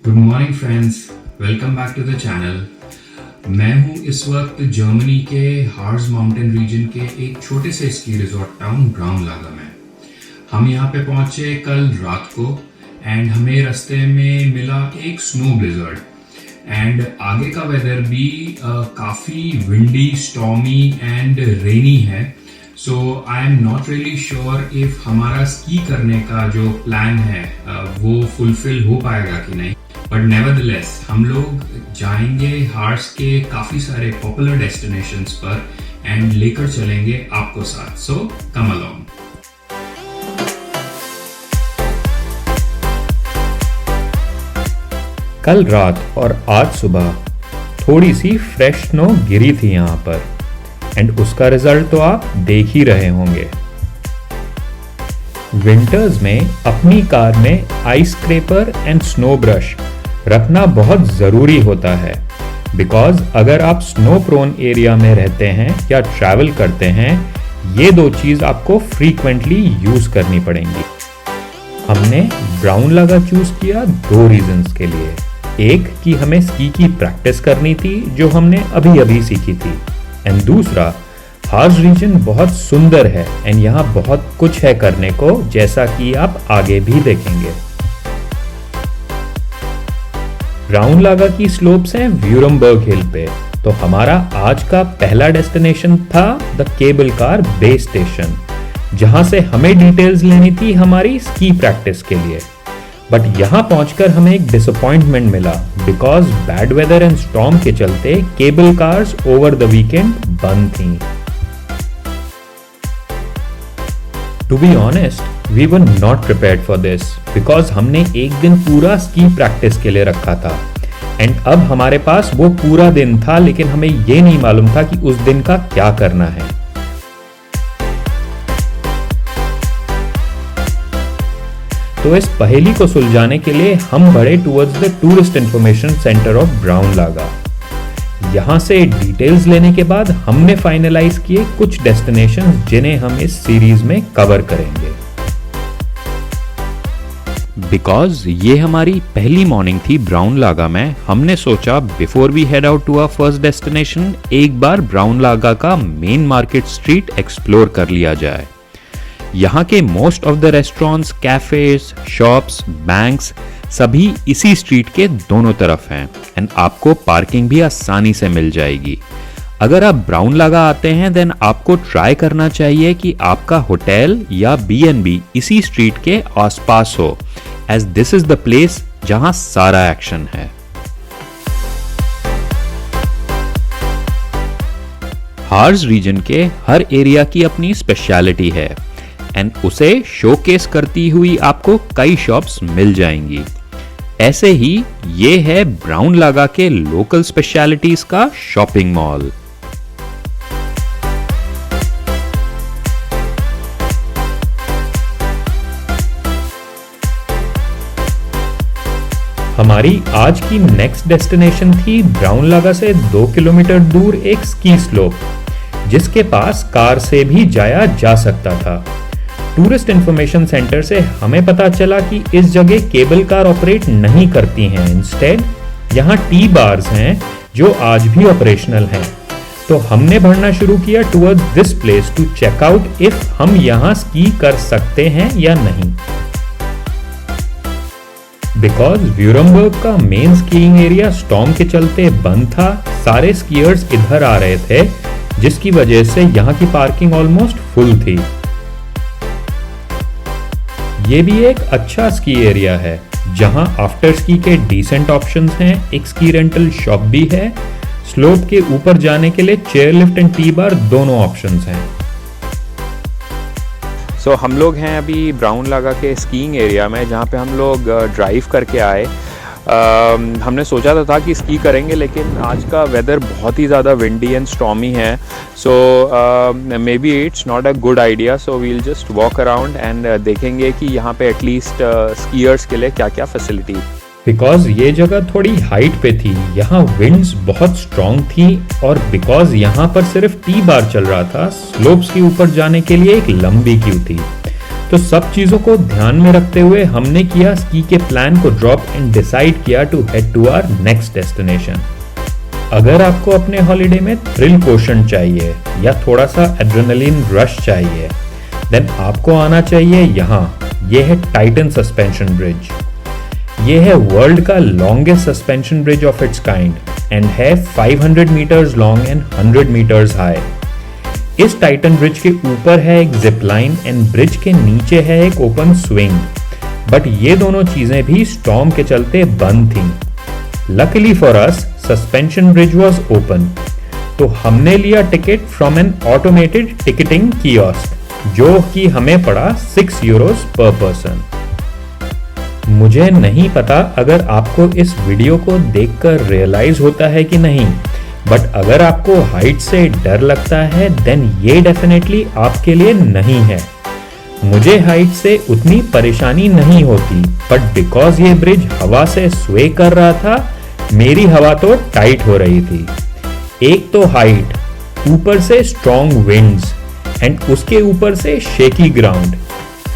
Good morning friends, welcome back to the channel. मैं हूं इस वक्त जर्मनी के हार्ज माउंटेन रीजन के एक छोटे से स्की रिजॉर्ट टाउन ब्राउनलागा में। हम यहां पे पहुंचे कल रात को एंड हमें रास्ते में मिला एक स्नो ब्लिजर्ड एंड आगे का वेदर भी काफ़ी विंडी, स्टॉर्मी एंड रेनी है। So I am not really sure if हमारा स्की करने का जो प्लान है वो फुलफिल हो पाएगा कि नहीं, बट नेवरदलेस हम लोग जाएंगे हार्स के काफ़ी सारे पॉपुलर डेस्टिनेशंस पर एंड लेकर चलेंगे आपको साथ। सो कम अलोंग। कल रात और आज सुबह थोड़ी सी फ्रेश स्नो गिरी थी यहाँ पर एंड उसका रिजल्ट तो आप देख ही रहे होंगे। विंटर्स में अपनी कार में ice scraper and snow brush रखना बहुत ज़रूरी होता है, बिकॉज अगर आप स्नो प्रोन एरिया में रहते हैं या ट्रैवल करते हैं, ये दो चीज़ आपको फ्रीक्वेंटली यूज़ करनी पड़ेंगी। हमने ब्राउनलागा चूज़ किया दो रीजंस के लिए। एक कि हमें स्की की प्रैक्टिस करनी थी जो हमने अभी अभी सीखी थी, एंड दूसरा हार्ज रीजन बहुत सुंदर है एंड यहाँ बहुत कुछ है करने को, जैसा कि आप आगे भी देखेंगे। ब्राउनलागा की स्लोप्स हैं व्यूरमबर्ग हिल पे, तो हमारा आज का पहला डेस्टिनेशन था the cable car base station, जहां से हमें डिटेल्स लेनी थी हमारी स्की प्रैक्टिस के लिए। बट यहाँ पहुंचकर हमें एक डिसअपॉइंटमेंट मिला, because bad weather and storm के चलते cable cars over the weekend बंद थी। To be honest, we were not prepared for this, because हमने एक दिन पूरा स्की प्रैक्टिस के लिए रखा था एंड अब हमारे पास वो पूरा दिन था, लेकिन हमें ये नहीं मालूम था कि उस दिन का क्या करना है। तो इस पहेली को सुलझाने के लिए हम बढ़े towards the tourist information centre of Braunlage. यहां से डिटेल्स लेने के बाद हमने फाइनलाइज किए कुछ डेस्टिनेशंस जिन्हें हम इस सीरीज में कवर करेंगे। बिकॉज ये हमारी पहली मॉर्निंग थी ब्राउनलागा में, हमने सोचा before we head out to our first destination एक बार ब्राउनलागा का मेन मार्केट स्ट्रीट एक्सप्लोर कर लिया जाए। यहाँ के most of the restaurants, cafes, shops, banks सभी इसी स्ट्रीट के दोनों तरफ हैं एंड आपको पार्किंग भी आसानी से मिल जाएगी। अगर आप ब्राउनलागा आते हैं देन आपको ट्राई करना चाहिए कि आपका होटल या B&B इसी स्ट्रीट के आसपास हो, as this is the place जहां सारा एक्शन है। हार्ज रीजन के हर एरिया की अपनी स्पेशलिटी है एंड उसे शोकेस करती हुई आपको कई शॉप्स मिल जाएंगी। ऐसे ही ये है ब्राउनलागा के लोकल स्पेशलिटीज का शॉपिंग मॉल। हमारी आज की नेक्स्ट डेस्टिनेशन थी ब्राउनलागा से 2 किलोमीटर दूर एक स्की स्लोप, जिसके पास कार से भी जाया जा सकता था। टूरिस्ट इंफॉर्मेशन सेंटर से हमें पता चला कि इस जगह केबल कार ऑपरेट नहीं करती हैं, इंस्टेड यहाँ टी बार्स हैं जो आज भी ऑपरेशनल हैं। तो हमने बढ़ना शुरू किया towards this place to check out if हम यहाँ स्की कर सकते हैं या नहीं। बिकॉज व्यूरमबर्ग का मेन स्कीइंग एरिया स्टॉर्म के चलते बंद था, सारे स्कीयर्स इधर आ रहे थे, जिसकी वजह से यहाँ की पार्किंग ऑलमोस्ट फुल थी। ये भी एक अच्छा स्की एरिया है जहां आफ्टर स्की के डिसेंट ऑप्शंस हैं, एक स्की रेंटल शॉप भी है, स्लोप के ऊपर जाने के लिए chair lift and T bar दोनों ऑप्शंस हैं। सो हम लोग हैं अभी ब्राउनलागा के स्कीइंग एरिया में, जहाँ पे हम लोग ड्राइव करके आए। हमने सोचा था कि स्की करेंगे, लेकिन आज का वेदर बहुत ही ज़्यादा विंडी एंड स्टॉर्मी है, so maybe it's not a good idea. So we'll just walk around and देखेंगे कि यहाँ पे एटलीस्ट स्कीयर्स के लिए क्या क्या फैसिलिटी। बिकॉज ये जगह थोड़ी हाइट पे थी, यहाँ विंड्स बहुत स्ट्रॉन्ग थी और बिकॉज यहाँ पर सिर्फ टी बार चल रहा था, स्लोप्स के ऊपर जाने के लिए एक लंबी क्यू थी। तो सब चीजों को ध्यान में रखते हुए हमने किया स्की के प्लान को ड्रॉप एंड डिसाइड किया to head to our next destination. अगर आपको अपने हॉलिडे में थ्रिल कोशन चाहिए या थोड़ा सा एड्रेनलिन रश चाहिए, देन आपको आना चाहिए यहाँ। ये है टाइटन सस्पेंशन ब्रिज। ये है वर्ल्ड का longest suspension bridge of its kind and है 500 metres long and 100 metres high. इस टाइटन ब्रिज के ऊपर है एक जिप लाइन एंड ब्रिज के नीचे है एक ओपन स्विंग, बट ये दोनों चीजें भी स्टॉर्म के चलते बंद थीं। Luckily for us suspension bridge was open, तो हमने लिया ticket from N automated ticketing kiosk, जो कि हमें पड़ा 6 यूरोस पर पर्सन। मुझे नहीं पता अगर आपको इस वीडियो को देखकर रियलाइज होता है कि नहीं, बट अगर आपको हाइट से डर लगता है देन ये डेफिनेटली आपके लिए नहीं है। मुझे हाइट से उतनी परेशानी नहीं होती, बट बिकॉज ये ब्रिज हवा से स्वे कर रहा था, मेरी हवा तो टाइट हो रही थी। एक तो हाइट, ऊपर से स्ट्रॉन्ग विंड्स एंड उसके ऊपर से शेकी ग्राउंड।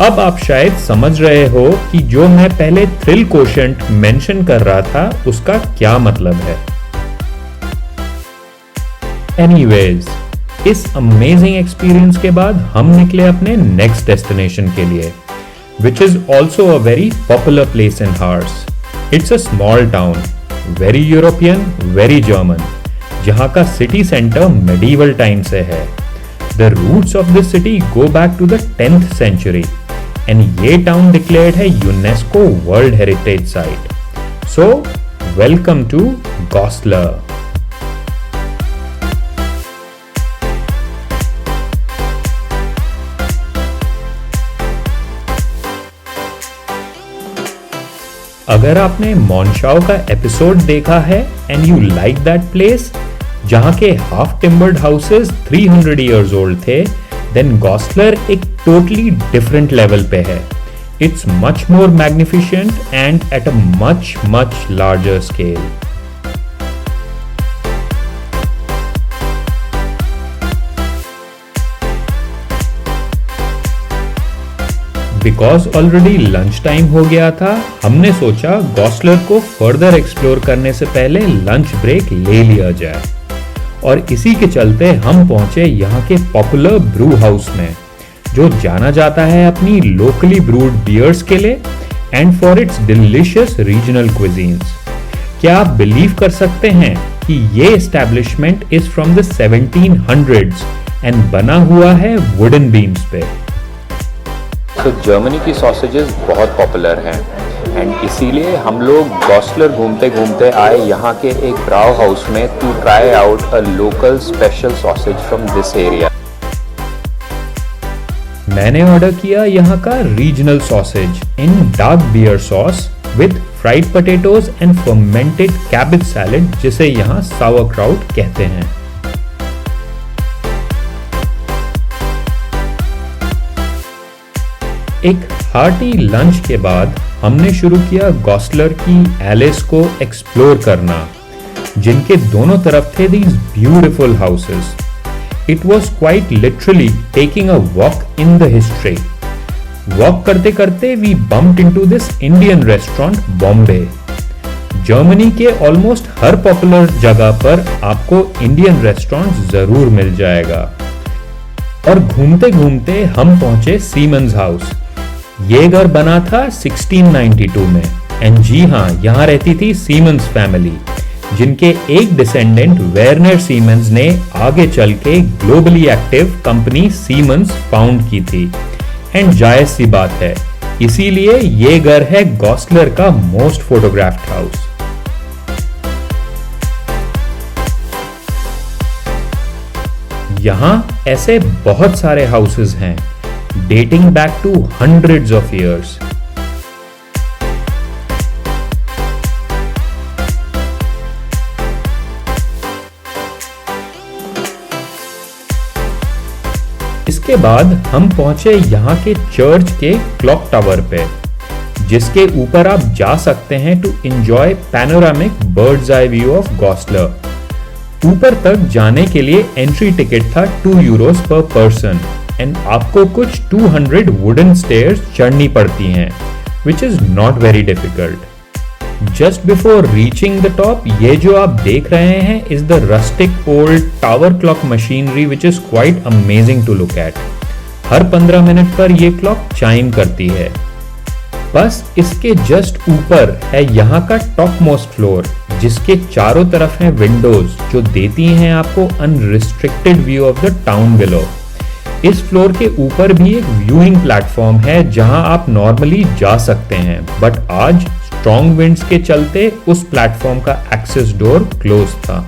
अब आप शायद समझ रहे हो कि जो मैं पहले थ्रिल कोशेंट मेंशन कर रहा था उसका क्या मतलब है। एनीवेज, इस अमेजिंग एक्सपीरियंस के बाद हम निकले अपने नेक्स्ट डेस्टिनेशन के लिए, which is also a very popular place in Harz. It's a small town, very European, very German, जहां का सिटी सेंटर मेडिवल टाइम से है। The roots of this city go back to the 10th century and ये town declared है UNESCO World Heritage Site. So, welcome to Goslar. अगर आपने मॉन्शाओ का episode देखा है and you like that place, जहां के हाफ टिम्बर्ड हाउसेस 300 इयर्स ओल्ड थे, देन गॉस्लर एक टोटली डिफरेंट लेवल पे है। It's much more magnificent and at a much larger scale. Because already lunch time हो गया था, हमने सोचा गॉस्लर को फर्दर एक्सप्लोर करने से पहले लंच ब्रेक ले लिया जाए, और इसी के चलते हम पहुंचे यहाँ के पॉपुलर ब्रू हाउस में, जो जाना जाता है अपनी लोकली ब्रूड बियर्स के लिए and for its delicious regional cuisines. क्या आप बिलीव कर सकते हैं कि ये establishment is from the 1700s and बना हुआ है वुडन बीम्स पे। तो जर्मनी की सॉसेजेस बहुत पॉपुलर हैं एंड इसीलिए हम लोग गॉस्लर घूमते घूमते आए यहाँ के एक ब्राउ हाउस में to try out a local special sausage from this area. मैंने ऑर्डर किया यहाँ का regional sausage in dark beer sauce with fried potatoes and fermented cabbage salad, जिसे यहाँ सावरक्राउट कहते हैं। एक हार्टी लंच के बाद हमने शुरू किया गॉस्लर की एलिस को एक्सप्लोर करना, जिनके दोनों तरफ थे these beautiful houses. It was quite literally taking a walk in the history. Walk करते करते we bumped into this Indian restaurant Bombay. Germany के ऑलमोस्ट हर पॉपुलर जगह पर आपको इंडियन रेस्टोरेंट जरूर मिल जाएगा। और घूमते घूमते हम पहुंचे सीमन्स हाउस। ये घर बना था 1692 में एंड जी हाँ, यहाँ रहती थी सीमन्स फैमिली, जिनके एक डिसेंडेंट वेर्नर सीमन्स ने आगे चल के globally active company Simmons found की थी। एंड जायज सी बात है, इसीलिए ये घर है गॉस्लर का मोस्ट फोटोग्राफ्ड हाउस। यहाँ ऐसे बहुत सारे हाउसेस हैं dating back to hundreds of years। इसके बाद हम पहुंचे यहाँ के चर्च के क्लॉक टावर पे, जिसके ऊपर आप जा सकते हैं to enjoy panoramic bird's eye view of Goslar. ऊपर तक जाने के लिए एंट्री टिकट था 2 यूरोस पर पर्सन, एंड आपको कुछ 200 वुडन स्टेयर्स चढ़नी पड़ती हैं, which is not very difficult. Just before reaching the top, ये जो आप देख रहे हैं is the rustic old tower clock machinery which is quite amazing to look at. हर 15 मिनट पर यह क्लॉक चाइम करती है। बस इसके जस्ट ऊपर है यहाँ का टॉप मोस्ट फ्लोर, जिसके चारों तरफ हैं विंडोज जो देती हैं आपको unrestricted view of the town below. इस फ्लोर के ऊपर भी एक व्यूइंग प्लेटफॉर्म है जहां आप नॉर्मली जा सकते हैं, बट आज स्ट्रॉन्ग विंड्स के चलते उस प्लेटफॉर्म का एक्सेस डोर क्लोज था।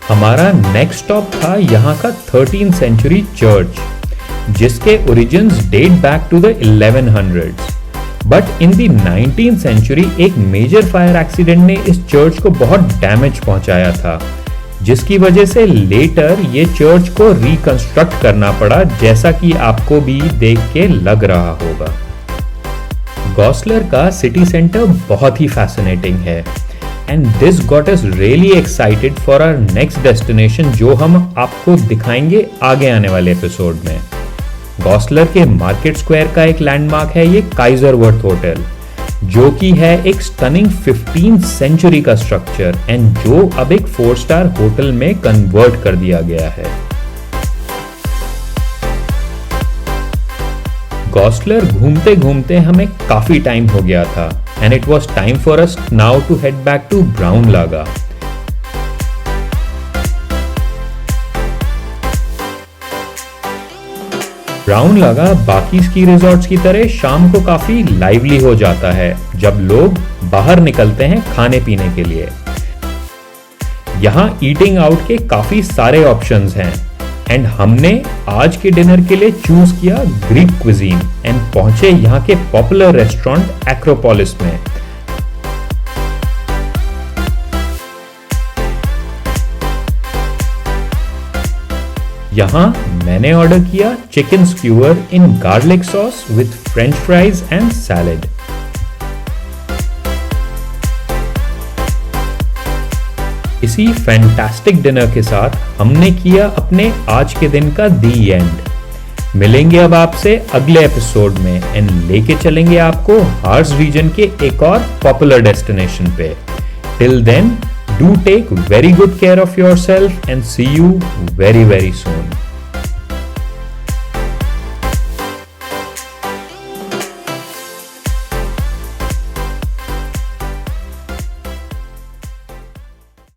हमारा नेक्स्ट स्टॉप था यहाँ का 13th सेंचुरी चर्च, जिसके origins date back to the 1100s। But in the 19th century एक मेजर फायर एक्सीडेंट ने इस चर्च को बहुत डैमेज पहुंचाया था, जिसकी वजह से लेटर ये चर्च को रिकंस्ट्रक्ट करना पड़ा, जैसा कि आपको भी देख के लग रहा होगा। गॉसलर का सिटी सेंटर बहुत ही फैसिनेटिंग है and this got us really excited for our next destination, जो हम आपको दिखाएंगे आगे आने वाले एपिसोड में। गॉसलर के मार्केट स्क्वायर का एक लैंडमार्क है ये काइजरवर्थ होटल, जो कि है एक स्टनिंग 15th सेंचुरी का स्ट्रक्चर एंड जो अब एक 4-स्टार होटल में कन्वर्ट कर दिया गया है। गॉसलर घूमते घूमते हमें काफी टाइम हो गया था and it was time for us now to head back to Braunlage. Braunlage बाकी स्की रिजॉर्ट्स की तरह शाम को काफी लाइवली हो जाता है जब लोग बाहर निकलते हैं खाने पीने के लिए। यहाँ ईटिंग आउट के काफी सारे ऑप्शंस हैं एंड हमने आज के डिनर के लिए चूज किया ग्रीक क्विजीन एंड पहुंचे यहाँ के पॉपुलर रेस्टोरेंट एक्रोपोलिस में। यहाँ मैंने ऑर्डर किया chicken square in garlic sauce with French fries and salad. इसी फैंटास्टिक डिनर के साथ हमने किया अपने आज के दिन का दी एंड। मिलेंगे अब आपसे अगले एपिसोड में एंड लेके चलेंगे आपको हार्स रीजन के एक और पॉपुलर डेस्टिनेशन पे। Till then, do take very good care of yourself and see you very soon.